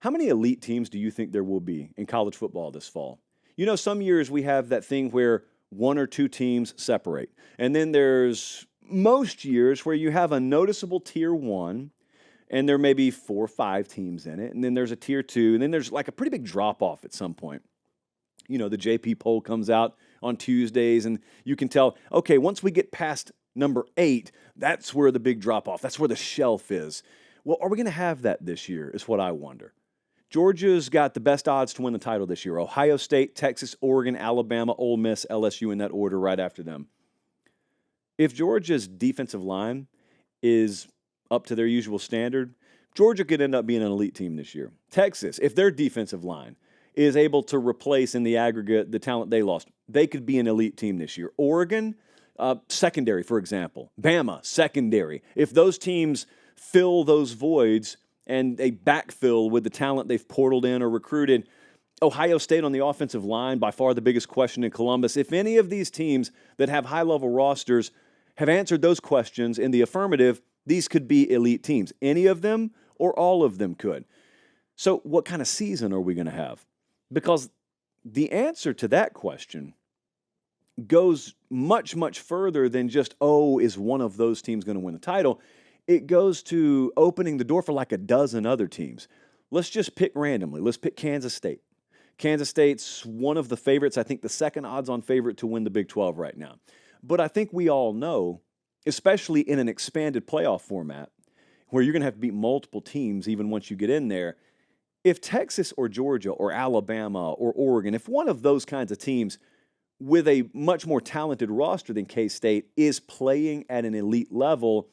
How many elite teams do you think there will be in college football this fall? You know, some years we have that thing where one or two teams separate. And then there's most years where you have a noticeable tier one, and there may be 4 or 5 teams in it. And then there's a tier two, and then there's like a pretty big drop off at some point. You know, the JP poll comes out on Tuesdays, and you can tell, okay, once we get past number 8, that's where the big drop off, that's where the shelf is. Well, are we going to have that this year is what I wonder. Georgia's got the best odds to win the title this year. Ohio State, Texas, Oregon, Alabama, Ole Miss, LSU in that order right after them. If Georgia's defensive line is up to their usual standard, Georgia could end up being an elite team this year. Texas, if their defensive line is able to replace in the aggregate the talent they lost, they could be an elite team this year. Oregon, secondary, for example. Bama, secondary. If those teams fill those voids and they backfill with the talent they've portaled in or recruited. Ohio State on the offensive line, by far the biggest question in Columbus. If any of these teams that have high-level rosters have answered those questions in the affirmative, these could be elite teams. Any of them or all of them could. So what kind of season are we going to have? Because the answer to that question goes much, much further than just, is one of those teams going to win the title? It goes to opening the door for like a dozen other teams. Let's just pick randomly. Let's pick Kansas State. Kansas State's one of the favorites, I think the second odds-on favorite to win the Big 12 right now. But I think we all know, especially in an expanded playoff format, where you're going to have to beat multiple teams even once you get in there, if Texas or Georgia or Alabama or Oregon, if one of those kinds of teams with a much more talented roster than K-State is playing at an elite level,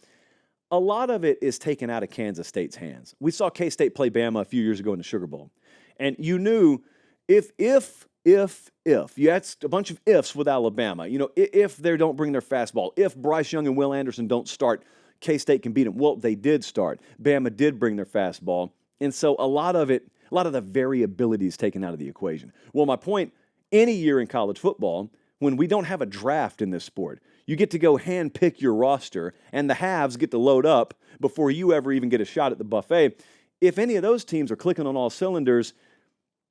a lot of it is taken out of Kansas State's hands. We saw K-State play Bama a few years ago in the Sugar Bowl. And you knew if, you had a bunch of ifs with Alabama, if they don't bring their fastball, if Bryce Young and Will Anderson don't start, K-State can beat them. Well, they did start. Bama did bring their fastball. And so a lot of the variability is taken out of the equation. Well, my point, any year in college football, when we don't have a draft in this sport, you get to go hand pick your roster, and the halves get to load up before you ever even get a shot at the buffet. If any of those teams are clicking on all cylinders,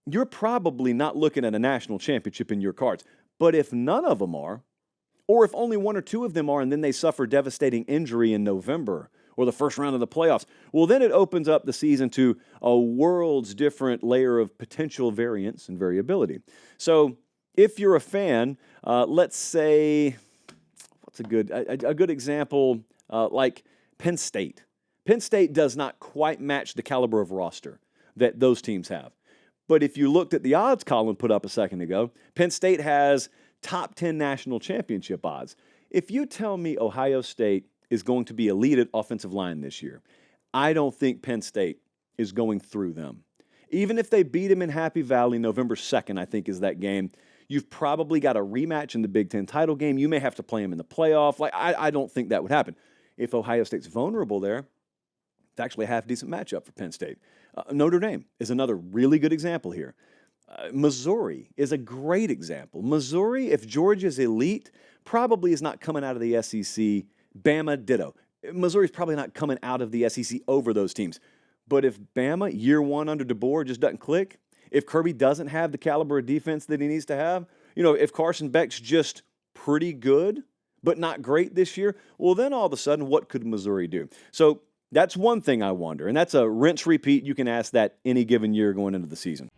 you're probably not looking at a national championship in your cards. But if none of them are, or if only one or two of them are, and then they suffer devastating injury in November or the first round of the playoffs, well, then it opens up the season to a world's different layer of potential variance and variability. So if you're a fan, let's say, what's a good example, like Penn State. Penn State does not quite match the caliber of roster that those teams have. But if you looked at the odds column put up a second ago, Penn State has top 10 national championship odds. If you tell me Ohio State is going to be elite at offensive line this year, I don't think Penn State is going through them. Even if they beat them in Happy Valley November 2nd, I think is that game, you've probably got a rematch in the Big Ten title game. You may have to play them in the playoff. I don't think that would happen. If Ohio State's vulnerable there, it's actually a half-decent matchup for Penn State. Notre Dame is another really good example here. Missouri is a great example. Missouri, if Georgia's elite, probably is not coming out of the SEC. Bama, ditto. Missouri's probably not coming out of the SEC over those teams. But if Bama, year one under DeBoer, just doesn't click, if Kirby doesn't have the caliber of defense that he needs to have, if Carson Beck's just pretty good but not great this year, well, then all of a sudden, what could Missouri do? So that's one thing I wonder, and that's a rinse repeat. You can ask that any given year going into the season.